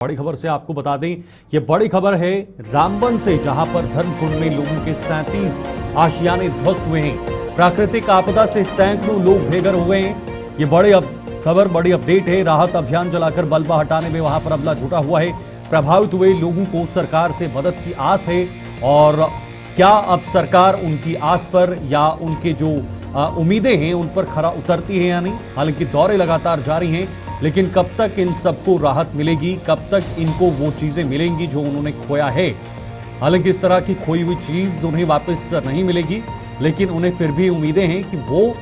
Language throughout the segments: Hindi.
बड़ी खबर से आपको बता दें, ये बड़ी खबर है रामबन से, जहां पर धर्मकुंड में लोगों के 37 आशियाने ध्वस्त हुए हैं। प्राकृतिक आपदा से सैकड़ों लोग बेघर हुए हैं। ये बड़ी अपडेट है। राहत अभियान चलाकर मलबा हटाने में वहां पर अमला जुटा हुआ है। प्रभावित हुए लोगों को सरकार से मदद की आस है। और क्या अब सरकार उनकी आस पर या उनके जो उम्मीदें हैं उन पर खरा उतरती है या नहीं? हालांकि दौरे लगातार जारी हैं, लेकिन कब तक इन सबको राहत मिलेगी, कब तक इनको वो चीजें मिलेंगी जो उन्होंने खोया है? हालांकि इस तरह की खोई हुई चीज उन्हें वापस नहीं मिलेगी, लेकिन उन्हें फिर भी उम्मीदें हैं कि वो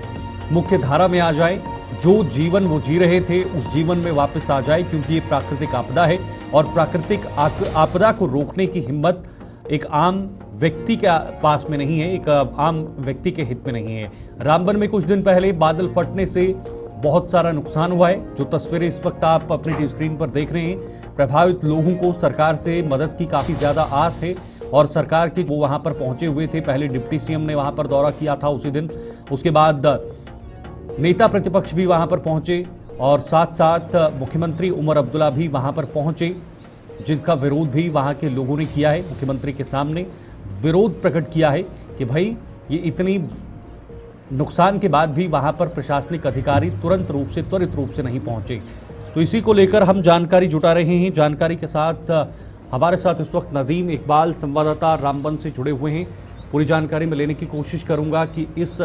मुख्य धारा में आ जाए, जो जीवन वो जी रहे थे उस जीवन में वापस आ जाए, क्योंकि ये प्राकृतिक आपदा है और प्राकृतिक आपदा को रोकने की हिम्मत एक आम व्यक्ति के पास में नहीं है, एक आम व्यक्ति के हित में नहीं है। रामबन में कुछ दिन पहले बादल फटने से बहुत सारा नुकसान हुआ है। जो तस्वीरें इस वक्त आप अपनी टीवी स्क्रीन पर देख रहे हैं, प्रभावित लोगों को सरकार से मदद की काफी ज्यादा आस है और सरकार के वो वहां पर पहुंचे हुए थे। पहले डिप्टी सीएम ने वहां पर दौरा किया था उसी दिन, उसके बाद नेता प्रतिपक्ष भी वहां पर पहुंचे और साथ साथ मुख्यमंत्री उमर अब्दुल्ला भी वहां पर पहुंचे, जिनका विरोध भी वहां के लोगों ने किया है। मुख्यमंत्री के सामने विरोध प्रकट किया है कि भाई ये इतनी नुकसान के बाद भी वहां पर प्रशासनिक अधिकारी त्वरित रूप से नहीं पहुंचे। तो इसी को लेकर हम जानकारी जुटा रहे हैं। जानकारी के साथ हमारे साथ इस वक्त नदीम इकबाल संवाददाता रामबन से जुड़े हुए हैं। पूरी जानकारी में लेने की कोशिश करूंगा कि इस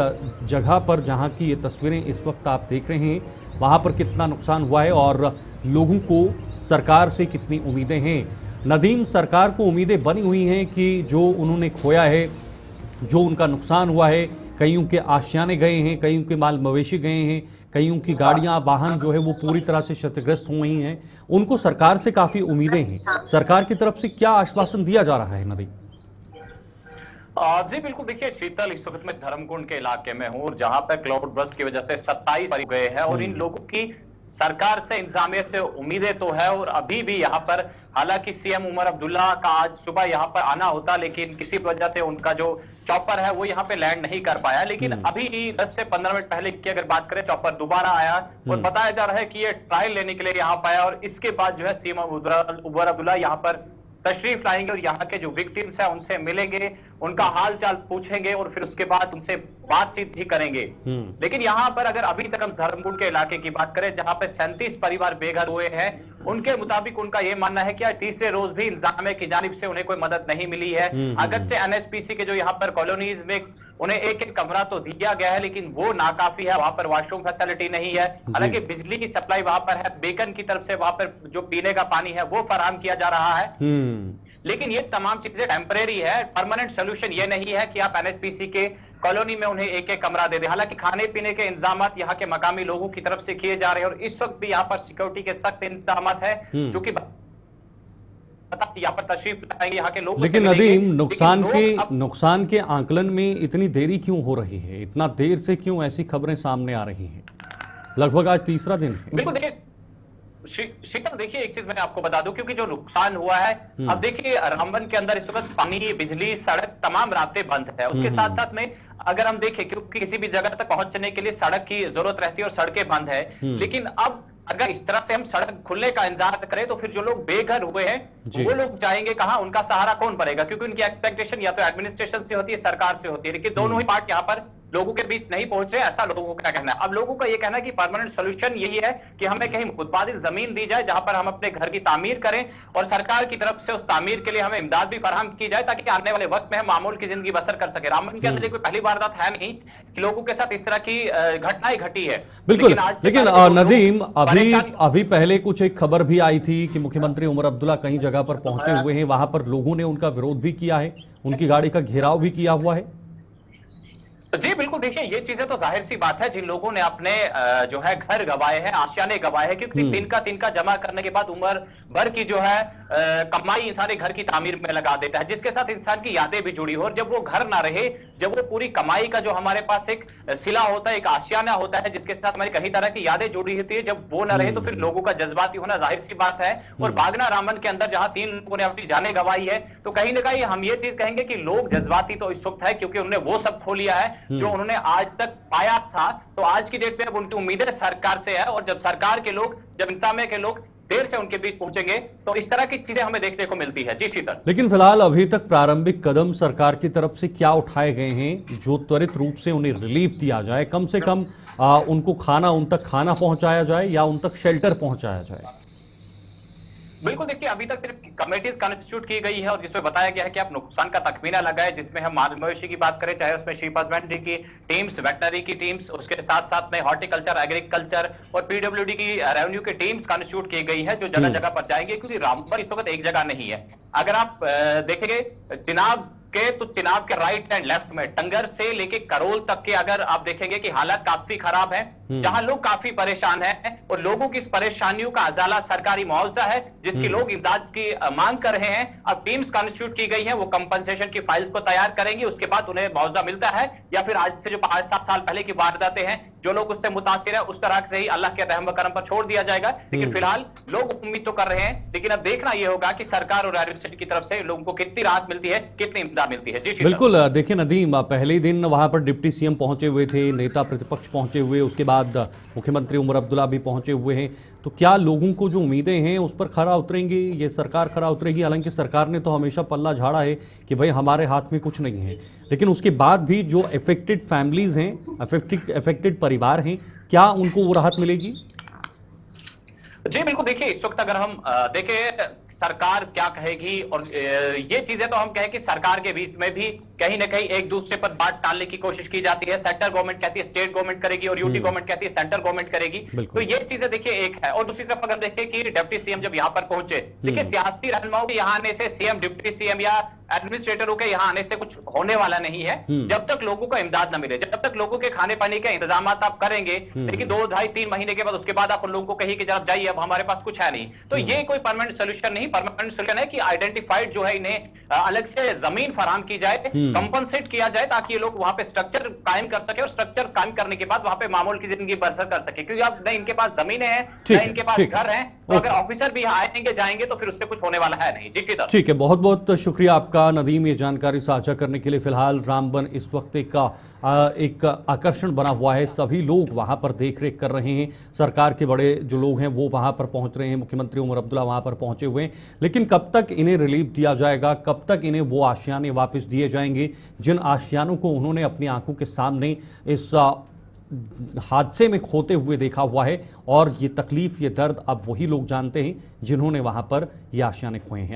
जगह पर जहां की ये तस्वीरें इस वक्त आप देख रहे हैं, वहां पर कितना नुकसान हुआ है और लोगों को सरकार से कितनी उम्मीदें हैं। नदीम, सरकार को उम्मीदें बनी हुई हैं कि जो उन्होंने खोया है, जो उनका नुकसान हुआ है, कईयों के आशियाने गए हैं, कईयों के माल मवेशी गए हैं, कईयों की गाड़ियां वाहन जो है वो पूरी तरह से क्षतिग्रस्त हुई हैं, उनको सरकार से काफी उम्मीदें हैं। सरकार की तरफ से क्या आश्वासन दिया जा रहा है नदीम? जी बिल्कुल, देखिए शीतल, इस वक्त मैं धर्मकुंड के इलाके में हूँ, जहां पर क्लाउड बर्स्ट की वजह से 27 गए हैं और इन लोगों की सरकार से इंतजामिया से उम्मीदें तो है। और अभी भी यहाँ पर, हालांकि सीएम उमर अब्दुल्ला का आज सुबह यहाँ पर आना होता, लेकिन किसी वजह से उनका जो चॉपर है वो यहाँ पे लैंड नहीं कर पाया। लेकिन अभी 10 से 15 मिनट पहले की अगर बात करें, चॉपर दोबारा आया और बताया जा रहा है कि ये ट्रायल लेने के लिए यहाँ पे आया और इसके बाद जो है सीएम उमर अब्दुल्ला यहाँ पर तशरीफ लाएंगे और यहाँ के जो विक्टिम्स हैं उनसे मिलेंगे, उनका हाल चाल पूछेंगे और फिर उसके बाद उनसे बातचीत भी करेंगे। लेकिन यहाँ पर अगर अभी तक हम धर्मकुंड के इलाके की बात करें, जहाँ पे 37 परिवार बेघर हुए हैं, उनके मुताबिक उनका यह मानना है कि तीसरे रोज भी इंतजामिया की जानिब से उन्हें कोई मदद नहीं मिली है। अगरचे एनएचपीसी के जो यहाँ पर कॉलोनीज में उन्हें एक एक कमरा तो दिया गया है, लेकिन वो नाकाफी है। वहां पर वॉशरूम फैसिलिटी नहीं है। हालांकि बिजली की सप्लाई वहां पर है, बेकन की तरफ से वहां पर जो पीने का पानी है वो फराहम किया जा रहा है। लेकिन ये तमाम चीजें टेम्परेरी है, परमानेंट सोल्यूशन ये नहीं है कि आप एनएचपीसी के कॉलोनी में उन्हें एक एक कमरा दे दें। हालांकि खाने पीने के इंतजाम यहाँ के मकामी लोगों की तरफ से किए जा रहे हैं और इस वक्त भी यहाँ पर सिक्योरिटी के सख्त इंतजाम है, जो कि यहाँ पर तशरीफ लाएंगे यहाँ के लोग। लेकिन नदीम, नुकसान के आंकलन में इतनी देरी क्यों हो रही है? इतना देर से क्यों ऐसी खबरें सामने आ रही हैं? लगभग आज तीसरा दिन है। बिल्कुल, देखिए शीतल, देखिए एक चीज मैंने आपको बता दूं, क्योंकि जो नुकसान हुआ है, अब देखिए रामबन के अंदर इस वक्त पानी, बिजली, सड़क, तमाम रास्ते बंद है। उसके साथ साथ में अगर हम देखें, क्योंकि किसी भी जगह तक पहुंचने के लिए सड़क की जरूरत रहती है और सड़कें बंद है, लेकिन अब अगर इस तरह से हम सड़क खुलने का इंतजार करें तो फिर जो लोग बेघर हुए हैं वो लोग जाएंगे कहां? उनका सहारा कौन बनेगा? क्योंकि उनकी एक्सपेक्टेशन या तो एडमिनिस्ट्रेशन से होती है, सरकार से होती है, लेकिन दोनों ही पार्ट यहाँ पर लोगों के बीच नहीं पहुंच रहे, ऐसा लोगों का कहना है। अब लोगों का ये कहना है कि परमानेंट सोल्यूशन यही है कि हमें कहीं उत्पादित जमीन दी जाए जहां पर हम अपने घर की तामीर करें और सरकार की तरफ से उस तामीर के लिए हमें इमदाद भी फराहम की जाए, ताकि आने वाले वक्त में हम मामूल की जिंदगी बसर कर सके। रामबन के अंदर कोई पहली वारदात है नहीं कि लोगों के साथ इस तरह की घटनाएं घटी है। बिल्कुल, लेकिन नदीम, अभी पहले कुछ एक खबर भी आई थी कि मुख्यमंत्री उमर अब्दुल्ला कहीं जगह पर पहुंचे हुए हैं, वहां पर लोगों ने उनका विरोध भी किया है, उनकी गाड़ी का घेराव भी किया हुआ है। जी बिल्कुल, देखिए ये चीजें तो जाहिर सी बात है, जिन लोगों ने अपने जो है घर गवाए हैं, आशियाने गवाए हैं, क्योंकि तिनका जमा करने के बाद उम्र भर की जो है कमाई इंसान घर की तामीर में लगा देता है, जिसके साथ इंसान की यादें भी जुड़ी हो। और जब वो घर ना रहे, जब वो पूरी कमाई का जो हमारे पास एक सिला होता है, एक आशियाना होता है जिसके साथ हमारी कई तरह की यादें जुड़ी होती है, जब वो ना रहे तो फिर लोगों का जज्बाती होना जाहिर सी बात है। और बागना रामबन के अंदर जहां 3 लोगों ने अपनी जानें गंवाई है, तो कहीं ना कहीं हम ये चीज कहेंगे कि लोग जज्बाती तो इस वक्त है, क्योंकि उन्होंने वो सब खो लिया है जो उन्होंने आज तक पाया था। तो आज की डेट पे अब उनकी उम्मीदें सरकार से है, और जब सरकार के लोग, जब इंतजामिया के लोग देर से उनके बीच पहुंचेंगे। तो इस तरह की चीजें हमें देखने को मिलती है। जी शीतल। लेकिन फिलहाल अभी तक प्रारंभिक कदम सरकार की तरफ से क्या उठाए गए हैं जो त्वरित रूप से उन्हें रिलीफ दिया जाए, कम से कम उनको खाना, उन तक खाना पहुंचाया जाए या उन तक शेल्टर पहुंचाया जाए? बिल्कुल, देखिए अभी तक सिर्फ कमेटीज कॉन्स्टिट्यूट की गई है और जिसमें बताया गया है कि आप नुकसान का तखमीना लगाए, जिसमें हम माल मवेशी की बात करें, चाहे उसमें शीप हस्बेंड्री की टीम्स, वेटनरी की टीम्स, उसके साथ साथ में हॉर्टिकल्चर, एग्रीकल्चर और पीडब्ल्यूडी की रेवेन्यू की टीम्स कॉन्स्टिट्यूट की गई है जो जगह जगह पर जाएंगे, क्योंकि रामबन इस वक्त एक जगह नहीं है। अगर आप देखेंगे चिनाब के, तो चिनाब के राइट एंड लेफ्ट में टंगर से लेके करोल तक के अगर आप देखेंगे कि हालत काफी खराब है, जहां लोग काफी परेशान हैं और लोगों की इस परेशानियों का अजाला सरकारी मुआवजा है जिसकी लोग इमदाद की मांग कर रहे हैं। अब टीम्स कॉन्स्टिट्यूट की गई है, वो कंपनसेशन की फाइल्स को तैयार करेंगे, उसके बाद उन्हें मुआवजा मिलता है या फिर आज से जो 5-7 साल पहले की वारदातें हैं जो लोग उससे मुतासिर है उस तरह से ही अल्लाह के रहम व करम पर छोड़ दिया जाएगा। लेकिन फिलहाल लोग उम्मीद तो कर रहे हैं, लेकिन अब देखना यह होगा कि सरकार और एडमिनिस्ट्रेशन की तरफ से लोगों को कितनी राहत मिलती है, कितनी इमदाद मिलती है। जी बिल्कुल, देखिए नदीम, पहले दिन वहां पर डिप्टी सीएम पहुंचे हुए थे, नेता प्रतिपक्ष पहुंचे हुए, उसके बाद मुख्यमंत्री उमर अब्दुल्ला भी पहुंचे हुए हैं। तो क्या लोगों को जो उम्मीदें हैं उस पर खरा उतरेंगे, ये सरकार खरा उतरेगी? हालांकि सरकार ने तो हमेशा पल्ला झाड़ा है कि भाई हमारे हाथ में कुछ नहीं है, लेकिन उसके बाद भी जो अफेक्टेड फैमिलीज हैं, अफेक्टेड परिवार हैं, क्या उनको वो राहत मिलेगी? जी बिल्कुल, देखिए इस वक्त अगर हम देखें सरकार क्या कहेगी, और ये चीजें तो हम कहें कि सरकार के बीच में भी कहीं ना कहीं एक दूसरे पर बात टालने की कोशिश की जाती है। सेंट्रल गवर्नमेंट कहती है स्टेट गवर्नमेंट करेगी और यूटी गवर्नमेंट कहती है सेंट्रल गवर्नमेंट करेगी। तो ये चीजें देखिए एक है। और दूसरी तरफ अगर देखें कि डिप्टी सीएम जब यहाँ पर पहुंचे, देखिए सियासी रहनुमाओं के यहाँ आने से, सीएम, डिप्टी सीएम या एडमिनिस्ट्रेटरों के यहाँ आने से कुछ होने वाला नहीं है जब तक लोगों को इमदाद न मिले, जब तक लोगों के खाने पानी के इंतजाम आप करेंगे। लेकिन 2, 2.5-3 महीने के बाद उसके बाद आप उन लोगों को कहिए कि जब जाइए, अब हमारे पास कुछ है नहीं। तो ये कोई परमानेंट सोल्यूशन नहीं। परमानेंट सोल्यूशन है कि आइडेंटिफाइड जो है इन्हें अलग से जमीन फराहम की जाए, कंपनसेट किया जाए, ताकि ये लोग वहां पे स्ट्रक्चर कायम कर सके और स्ट्रक्चर कायम करने के बाद वहां पे मामूल की जिंदगी बसर कर सके। क्योंकि अब न इनके पास जमीनें हैं, न इनके पास घर हैं, तो अगर ऑफिसर भी आएंगे जाएंगे तो फिर उससे कुछ होने वाला है नहीं। जी ठीक है, बहुत बहुत शुक्रिया आपका नदीम, ये जानकारी साझा करने के लिए। फिलहाल रामबन इस वक्त एक आकर्षण बना हुआ है, सभी लोग वहां पर देखरेख कर रहे हैं, सरकार के बड़े जो लोग हैं वो वहां पर पहुंच रहे हैं, मुख्यमंत्री उमर अब्दुल्ला वहां पर पहुंचे हुए हैं। लेकिन कब तक इन्हें रिलीफ दिया जाएगा, कब तक इन्हें वो आशियाने वापस दिए जाएंगे जिन आशियानों को उन्होंने अपनी आंखों के सामने इस हादसे में खोते हुए देखा हुआ है, और ये तकलीफ, ये दर्द अब वही लोग जानते हैं जिन्होंने वहां पर ये आशियाने खोए हैं।